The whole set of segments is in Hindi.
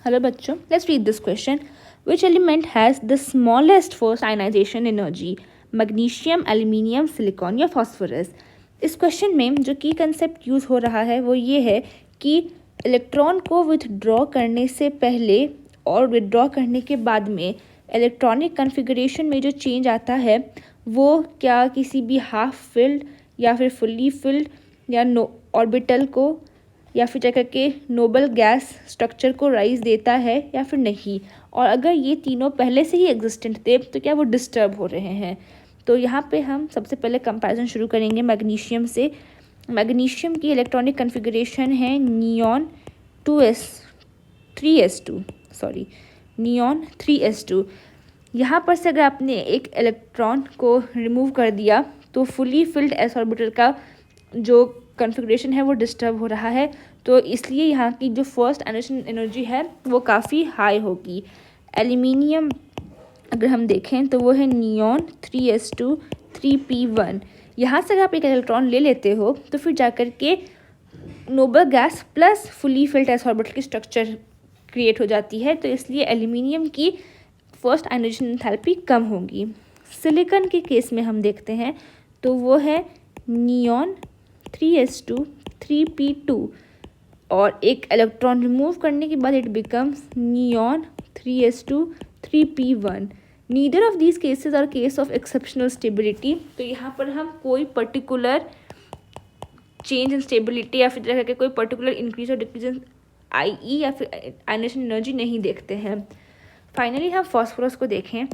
हेलो बच्चों, let's read this question. Which element has the smallest first ionisation energy? Magnesium, aluminium, silicon या फॉस्फोरस? इस क्वेश्चन में जो की कंसेप्ट यूज़ हो रहा है वो ये है कि इलेक्ट्रॉन को विथड्रॉ करने से पहले और विथड्रॉ करने के बाद में इलेक्ट्रॉनिक कन्फिगरेशन में जो चेंज आता है वो क्या किसी भी हाफ फिल्ड या फिर फुल्ली फिल्ड या ऑर्बिटल को या फिर क्या करके नोबल गैस स्ट्रक्चर को राइज देता है या फिर नहीं, और अगर ये तीनों पहले से ही एग्जिस्टेंट थे तो क्या वो डिस्टर्ब हो रहे हैं. तो यहाँ पे हम सबसे पहले कंपैरिजन शुरू करेंगे मैग्नीशियम से. मैग्नीशियम की इलेक्ट्रॉनिक कन्फिगरेशन है नियॉन 3s2. यहाँ पर से अगर आपने एक इलेक्ट्रॉन को रिमूव कर दिया तो फुली फिल्ड एस ऑर्बिटल का जो कन्फिगरेशन है वो डिस्टर्ब हो रहा है, तो इसलिए यहाँ की जो फर्स्ट आयनाइजेशन एनर्जी है वो काफ़ी हाई होगी. एल्यूमिनियम अगर हम देखें तो वो है नियॉन 3s2 3p1. यहाँ से अगर आप एक इलेक्ट्रॉन ले लेते हो तो फिर जाकर के noble gas plus fully filled S orbital की स्ट्रक्चर क्रिएट हो जाती है, तो इसलिए एल्यूमिनियम की फर्स्ट आयनाइजेशन एंथैल्पी कम होगी. सिलिकॉन के केस में हम देखते हैं तो वो है नियॉन 3s2 3p2 और एक इलेक्ट्रॉन रिमूव करने के बाद it becomes neon 3s2 3p1. Neither of these cases are case of exceptional stability. तो यहाँ पर हम कोई पर्टिकुलर चेंज इन स्टेबिलिटी या फिर तरह के कोई पर्टिकुलर इंक्रीज और डिक्रीज इन आई या फिर आयनाइजेशन एनर्जी नहीं देखते हैं. फाइनली हम फॉस्फोरस को देखें.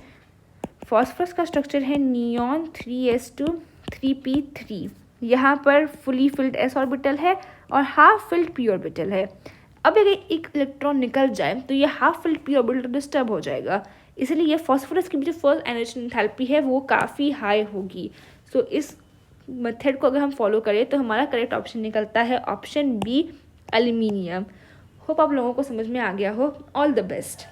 फॉस्फोरस का स्ट्रक्चर है नियॉन 3s2 3p3. यहाँ पर फुली फिल्ड एस ऑर्बिटल है और हाफ फिल्ड पी ऑर्बिटल है. अब अगर एक इलेक्ट्रॉन निकल जाए तो ये half filled P orbital disturb हो जाएगा, इसलिए फॉस्फोरस की जो फर्स्ट आयनाइजेशन एंथैल्पी है वो काफ़ी हाई होगी. सो इस मेथड को अगर हम फॉलो करें तो हमारा करेक्ट ऑप्शन निकलता है ऑप्शन बी, एल्यूमिनियम. होप आप लोगों को समझ में आ गया हो. All the best.